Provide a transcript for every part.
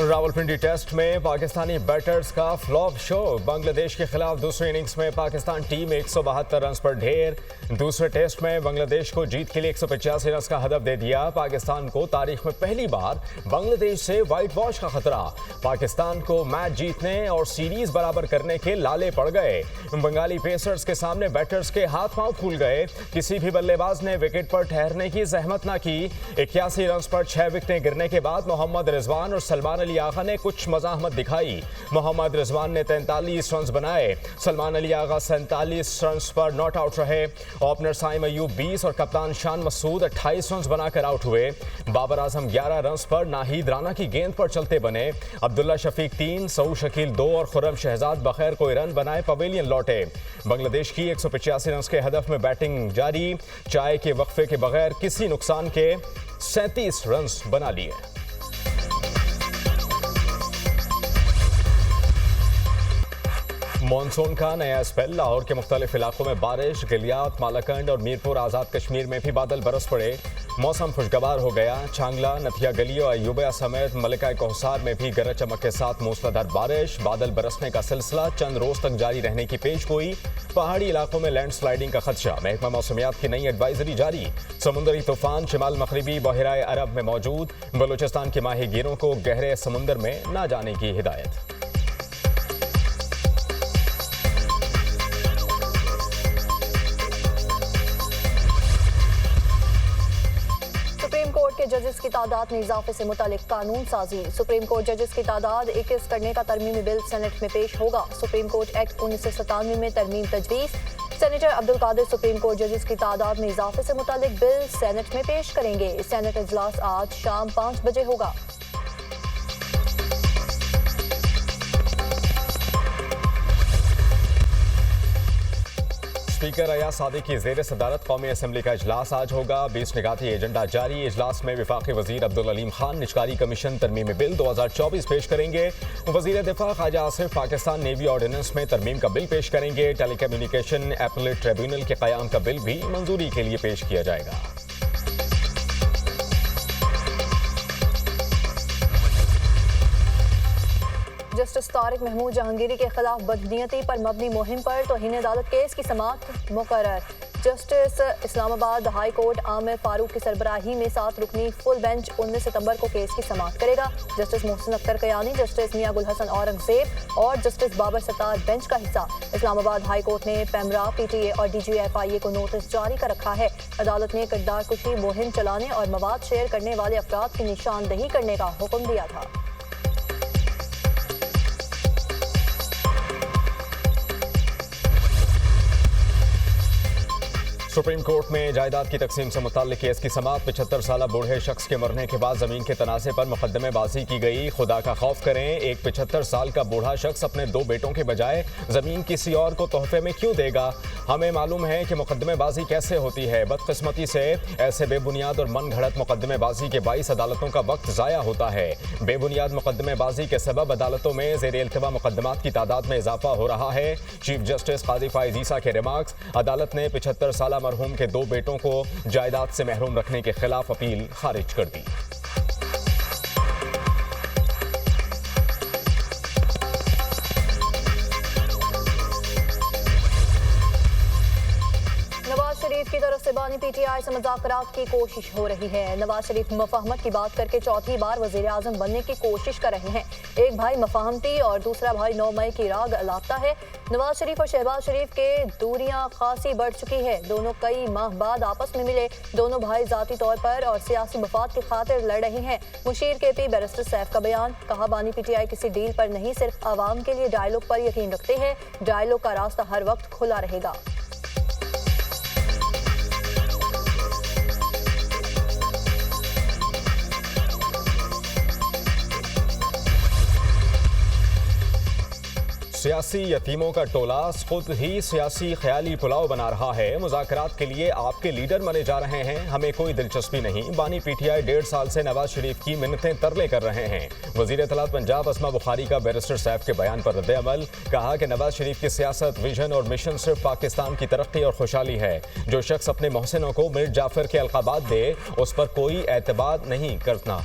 Rawalpindi test में Pakistani batters का flop show. Bangladesh के खिलाफ दूसरी इनिंग्स में पाकिस्तान टीम 172 रन पर ढेर। दूसरे टेस्ट में बांग्लादेश को जीत के लिए 185 रन का हदफ दे दिया। पाकिस्तान को तारीख में पहली बार बांग्लादेश से व्हाइट वॉश का खतरा। पाकिस्तान को मैच जीतने और सीरीज बराबर करने के लाले पड़ गए। बंगाली पेसर्स के सामने बैटर्स के हाथ पांव फूल गए। किसी भी बल्लेबाज ने विकेट पर ठहरने की जहमत न की। 81 रन पर 6 विकेटें गिरने के बाद मोहम्मद रिजवान और सलमान अली आगा ने कुछ मज़ाहमत दिखाई। मोहम्मद रिजवान ने 43 रन बनाए। सलमान अली आगा 47 रन पर नॉट आउट रहे। ओपनर साइम अयूब 20 और कप्तान शान मसूद 28 रन बनाकर आउट हुए। बाबर आजम 11 रन पर नाहिद राना की गेंद पर चलते बने। अब्दुल्ला शफीक 3, सऊद शकील 2 और खुर्रम शहजाद बगैर कोई रन बनाए पवेलियन लौटे। बांग्लादेश की 185 रन के हदफ में बैटिंग जारी। चाय के वक्फे के बगैर किसी नुकसान के 37 रन बना लिए। मॉनसून का नया स्पेल। लाहौर के मुख्तलिफ इलाकों में बारिश। गलियात, मालाकंड और मीरपुर आज़ाद कश्मीर में भी बादल बरस पड़े। मौसम खुशगवार हो गया। छांगला, नथिया गली और अयूबिया समेत मलिका कोहसार में भी गरज चमक के साथ मूसलाधार बारिश। बादल बरसने का सिलसिला चंद रोज तक जारी रहने की पेशगोई। पहाड़ी इलाकों में लैंडस्लाइडिंग का खदशा। महकमा मौसमियात की नई एडवाइजरी जारी। समुद्री तूफान शिमाल मगरिबी बहराए अरब में मौजूद। बलूचिस्तान के माहीगीरों को गहरे समुंदर में न जाने की हिदायत। सुप्रीम कोर्ट के जजेस की तादाद में इजाफे से मुतालिक कानून साजी। सुप्रीम कोर्ट जजेस की तादाद 21 करने का तरमीमी बिल सेनेट में पेश होगा। सुप्रीम कोर्ट एक्ट 1997 में तरमीम तजवीज़। Senator Abdul Qadir supreme court जजेस की तादाद में इजाफे से मुतालिक बिल सेनेट में पेश करेंगे। सेनेट इजलास आज शाम 5 बजे होगा। स्पीकर अयाज सादिक की ज़ेर सदारत कौमी असम्बली का इजलास आज होगा। 20 निगाती एजेंडा जारी। इजलास में वफाकी वजीर अब्दुल अलीम खान निजकारी कमीशन तरमीमी बिल 2024 पेश करेंगे। वजीर दिफा ख्वाजा आसिफ पाकिस्तान नेवी ऑर्डिनेंस में तरमीम का बिल पेश करेंगे। टेलीकम्युनिकेशन एपलेट ट्रिब्यूनल के क़याम का बिल भी मंजूरी के लिए पेश किया जाएगा। जस्टिस तारिक महमूद जहांगीरी के खिलाफ बदनीयती पर मबनी मुहिम पर तौहीन अदालत केस की समाअत मुकर्रर। Justice Islamabad high court Aamir Farooq की सरबराही में 7 रुकनी फुल बेंच 19 सितंबर को केस की समाअत करेगा। जस्टिस मोहसिन अख्तर कयानी, जस्टिस मियां गुल हसन औरंगजेब और जस्टिस बाबर सत्तार बेंच का हिस्सा। इस्लामाबाद हाई कोर्ट ने पेमरा, PTA और DGFIA को नोटिस जारी कर रखा है। अदालत ने किरदार कुशी मुहिम चलाने और मवाद शेयर करने वाले अफराद की निशानदही करने का हुक्म दिया था। सुप्रीम कोर्ट में जायदाद की तकसीम से मुताल्लिक केस की समाअत। 75 साल बूढ़े शख्स के मरने के बाद जमीन के तनाज़े पर मुकदमेबाजी की गई। खुदा का खौफ करें, एक 75 साल का बूढ़ा शख्स अपने 2 बेटों के बजाय जमीन किसी और को तोहफे में क्यों देगा? हमें मालूम है कि मुकदमेबाजी कैसे होती है। बदकिस्मती से ऐसे बेबुनियाद और मन घड़त मुकदमेबाजी के बाइस अदालतों का वक्त ज़ाया होता है। बेबुनियाद मुकदमेबाजी के सबब अदालतों में ज़ेर इल्तिवा मुकदमात की तादाद में इजाफा हो रहा है। चीफ जस्टिस काजी फाइज ईसा के रिमार्क्स। अदालत ने 75 साल मरहूम के 2 बेटों को जायदाद से महरूम रखने के खिलाफ अपील खारिज कर दी। शरीफ की तरफ से बानी PTI से मुज़ाकरात की कोशिश हो रही है। नवाज शरीफ मफाहमत की बात करके चौथी बार वज़ीर आज़म बनने की कोशिश कर रहे हैं। एक भाई मफाहमती और दूसरा भाई 9 मई की राग लापता है। नवाज शरीफ और शहबाज शरीफ के दूरियां खासी बढ़ चुकी है। दोनों कई माह बाद आपस में मिले। दोनों भाई जाती तौर पर और सियासी मफाद की खातिर लड़ रहे हैं। मुशीर KP बैरिस्टर सैफ का बयान। कहा, बानी PTI किसी डील पर नहीं, सिर्फ आवाम के लिए डायलॉग पर यकीन रखते हैं। डायलॉग का रास्ता हर वक्त खुला रहेगा। सियासी यतीमों का टोला खुद ही सियासी ख्याली पुलाव बना रहा है। मुज़ाकरात के लिए आपके लीडर माने जा रहे हैं, हमें कोई दिलचस्पी नहीं। बानी PTI 1.5 साल से नवाज शरीफ की मिन्नतें तरले कर रहे हैं। वज़ीर इत्तलात पंजाब असमा बुखारी का बैरिस्टर सैफ के बयान पर रद्द अमल। कहा कि नवाज शरीफ की सियासत, विजन और मिशन सिर्फ पाकिस्तान की तरक्की और खुशहाली है। जो शख्स अपने मोहसिनों को मिर्ज़ा जाफर के अलक़ाबात दे, उस पर कोई एतबार नहीं करना।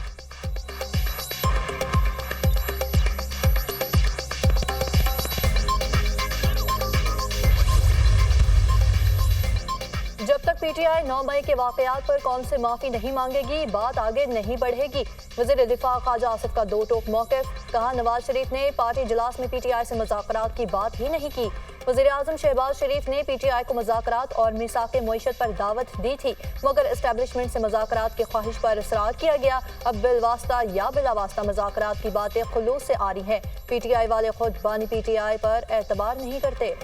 जब तक पीटीआई 9 मई के वाकयात पर कौम से माफी नहीं मांगेगी, बात आगे नहीं बढ़ेगी। वज़ीर दिफा ख्वाजा आसिफ का दो टोक मौक़िफ़। कहा, नवाज शरीफ ने पार्टी इजलास में पीटीआई से मुज़ाकरात की बात ही नहीं की। वज़ीर आज़म शहबाज शरीफ ने पीटीआई को मुज़ाकरात और मीसाक़े मईशत पर दावत दी थी, मगर एस्टेब्लिशमेंट से मुज़ाकरात की ख्वाहिश पर इसरार किया गया। अब बिलवास्ता या बिलावास्ता मुज़ाकरात की बातें खुलूस से आ रही हैं। पीटीआई वाले खुद बानी पीटीआई पर एतबार नहीं करते।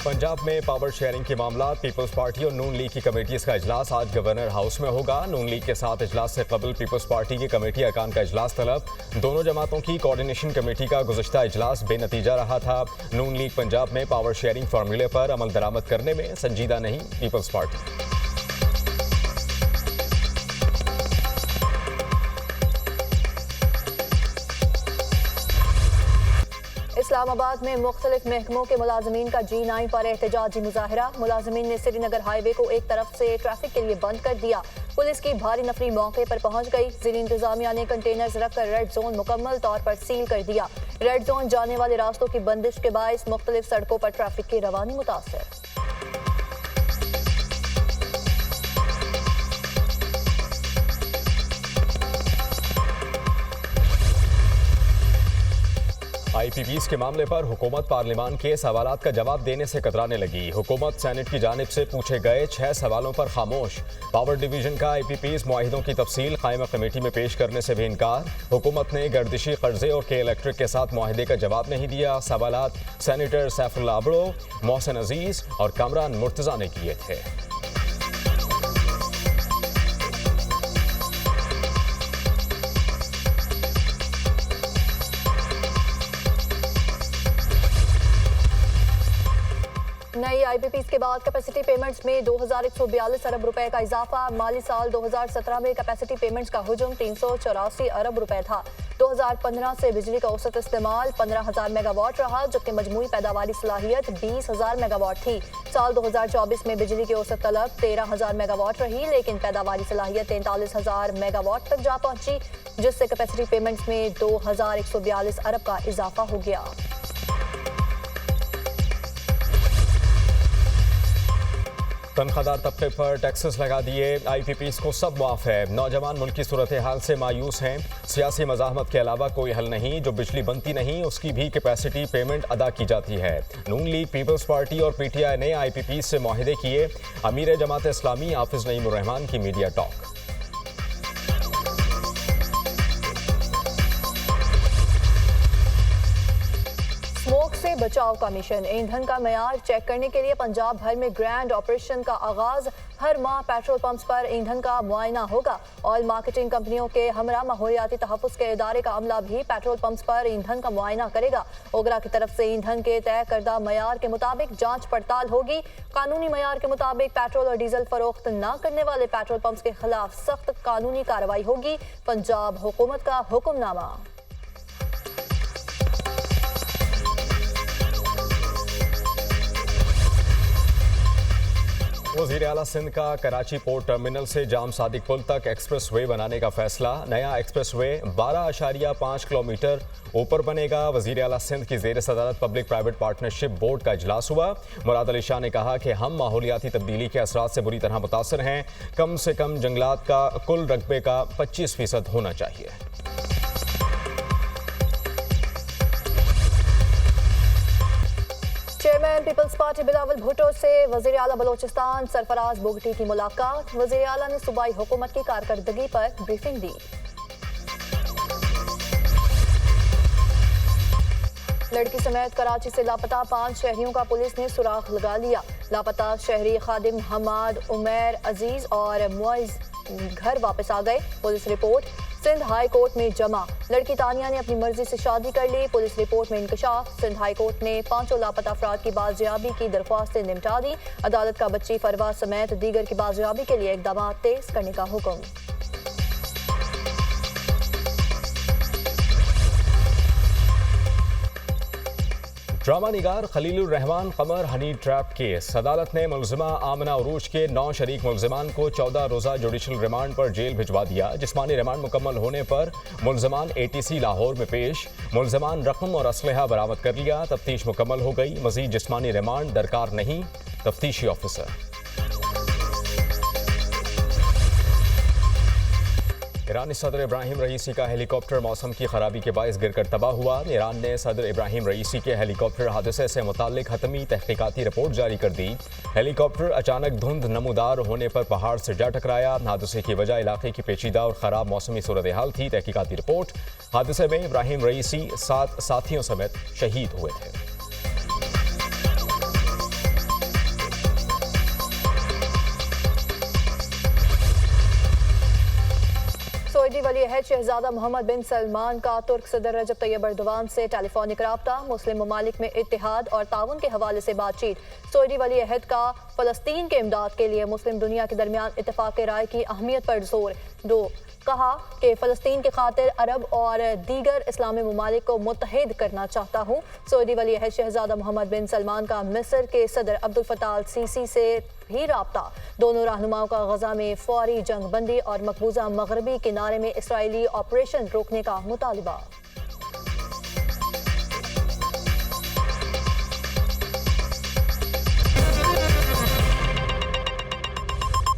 पंजाब में पावर शेयरिंग के मामला, पीपल्स पार्टी और नून लीग की कमेटीज का इजलास आज गवर्नर हाउस में होगा। नून लीग के साथ इजलास से कबल पीपल्स पार्टी की कमेटी अरकान का इजलास तलब। दोनों जमातों की कोऑर्डिनेशन कमेटी का गुज़श्ता इजलास बेनतीजा रहा था। नून लीग पंजाब में पावर शेयरिंग फार्मूले पर अमल दरामद करने में संजीदा नहीं, पीपल्स पार्टी। इस्लामाबाद में मुख्तलिफ महकमों के मुलाजमीन का G9 पर एहतजाजी मुजाहरा। मुलाजमीन ने श्रीनगर हाईवे को एक तरफ से ट्रैफिक के लिए बंद कर दिया। पुलिस की भारी नफरी मौके पर पहुंच गई। जिला इंतजामिया ने कंटेनर्स रखकर रेड जोन मुकम्मल तौर पर सील कर दिया। रेड जोन जाने वाले रास्तों की बंदिश के बायस मुख्तलिफ सड़कों पर ट्रैफिक की रवानी मुतासर। IPPs के मामले पर हुकूमत पार्लिमान के सवालात का जवाब देने से कतराने लगी। हुकूमत सेनेट की जानिब से पूछे गए 6 सवालों पर खामोश। पावर डिवीजन का IPPs मुआहिदों की तफसील कायमा कमेटी में पेश करने से भी इनकार। हुकूमत ने गर्दिशी कर्जे और के इलेक्ट्रिक के साथ मुआहिदे का जवाब नहीं दिया। सवालात सेनेटर सैफुल्लाह अबड़ो, मोहसिन अजीज और कामरान मुर्तजा ने किए थे। नई IPPs के बाद कैपेसिटी पेमेंट्स में 2142 अरब रुपए का इजाफा। माली साल 2017 में कैपेसिटी पेमेंट्स का हुजूम 384 अरब रुपए था। 2015 से बिजली का औसत इस्तेमाल 15,000 मेगावाट रहा, जबकि मजमूई पैदावारी सलाहियत 20,000 मेगावाट थी। साल 2024 में बिजली की औसत तलब 13,000 मेगावाट रही, लेकिन पैदावारी सलाहियत 43,000 मेगावाट तक जा पहुंची, जिससे कैपेसिटी पेमेंट्स में 2142 अरब का इजाफा हो गया। तनख्वाहदार तबके पर टैक्सेस लगा दिए। IPPs को सब माफ है। नौजवान मुल्क की सूरत हाल से मायूस हैं। सियासी मज़ाहमत के अलावा कोई हल नहीं। जो बिजली बनती नहीं उसकी भी कैपेसिटी पेमेंट अदा की जाती है। नून लीग, पीपल्स पार्टी और PTI ने IPPs से मुआहिदे किए। अमीर जमात इस्लामी हाफिज नईमुर रहमान की मीडिया टॉक। स्मोक से बचाव का मिशन, ईंधन का मयार चेक करने के लिए पंजाब भर में ग्रैंड ऑपरेशन का आगाज। हर माह पेट्रोल पंप्स पर ईंधन का मुआयना होगा। ऑयल मार्केटिंग कंपनियों के हमरा माहौलियाती तहफ़्फ़ुज़ के इदारे का अमला भी पेट्रोल पंप्स पर ईंधन का मुआयना करेगा। ओगरा की तरफ से ईंधन के तय करदा मयार के मुताबिक जांच पड़ताल होगी। कानूनी मयार के मुताबिक पेट्रोल और डीजल फरोख्त न करने वाले पेट्रोल पंप्स के खिलाफ सख्त कानूनी कार्रवाई होगी। पंजाब हुकूमत का हुक्मनामा। वज़ीर आला सिंध का कराची पोर्ट टर्मिनल से जाम सादिक पुल तक एक्सप्रेस वे बनाने का फैसला। नया एक्सप्रेस वे 12.5 किलोमीटर ऊपर बनेगा। वज़ीर आला सिंध की ज़ेर सदारत पब्लिक प्राइवेट पार्टनरशिप बोर्ड का इजलास हुआ। मुराद अली शाह ने कहा कि हम माहौलियाती तब्दीली के असरात से बुरी तरह मुतासर हैं। कम से कम जंगलात का कुल रकबे का 25% होना चाहिए। चेयरमैन पीपल्स पार्टी बिलावल भुट्टो से वज़ीर आला बलोचिस्तान सरफराज बोगटी की मुलाकात। वज़ीर आला ने सूबाई हुकूमत की कारकर्दगी पर ब्रीफिंग दी। लड़की समेत कराची से लापता 5 शहरियों का पुलिस ने सुराग लगा लिया। लापता शहरी खादिम हमाद, उमैर, अजीज और मुइज घर वापस आ गए। Police report Sindh high court में जमा। लड़की तानिया ने अपनी मर्जी से शादी कर ली। पुलिस रिपोर्ट में इंकशाफ। सिंध हाई कोर्ट ने 5 लापता अफराद की बाजियाबी की दरख्वास्तें निपटा दी। अदालत का बच्ची फरवा समेत दीगर की बाजियाबी के लिए इक़दाम तेज करने का हुक्म। ड्रामा निगार खलीलुर रहमान कमर हनी ट्रैप केस। अदालत ने मुलजिमा आमना उरूज के 9 शरीक मुलजिमान को 14 रोज़ा जुडिशल रिमांड पर जेल भिजवा दिया। जिस्मानी रिमांड मुकम्मल होने पर मुलजिमान ATC लाहौर में पेश। मुलजिमान रकम और असलहा बरामद कर लिया। तफ्तीश मुकम्मल हो गई। मजीद जिस्मानी रिमांड दरकार नहीं, तफ्तीशी ऑफिसर। ईरानी सदर इब्राहिम रईसी का हेलीकॉप्टर मौसम की खराबी के बायस गिरकर तबाह हुआ। ईरान ने सदर इब्राहिम रईसी के हेलीकॉप्टर हादसे से मुताल्लिक हतमी तहकीकाती रिपोर्ट जारी कर दी। हेलीकॉप्टर अचानक धुंध नमूदार होने पर पहाड़ से जा टकराया। हादसे की वजह इलाके की पेचीदा और ख़राब मौसमी सूरत हाल थी। तहकीकाती रिपोर्ट, हादसे में इब्राहिम रईसी 7 साथियों समेत शहीद हुए थे। सऊदी वली अहद शहजादा मोहम्मद बिन सलमान का तुर्क सदर रजब तैयब अर्दोगान से टेलीफोनिक राब्ता। मुस्लिम ममालिक में इत्तेहाद और ताउन के हवाले से बातचीत। सऊदी वली अहद का फ़लस्तीन के इमदाद के लिए मुस्लिम दुनिया के दरमियान इत्तेफाक राय की अहमियत पर जोर। कहा कि फ़लस्तीन की खातिर अरब और दीगर इस्लामी ममालिक को मुत्तहिद करना चाहता हूँ। सऊदी वली अहद शहजादा मोहम्मद बिन सलमान का मिस्र के सदर अब्दुल फताह अल सीसी से भी राब्ता। दोनों रहनुमाओं का गजा में फौरी जंग बंदी और मकबूजा मगरबी किनारे में इसराइली ऑपरेशन रोकने का मुतालबा।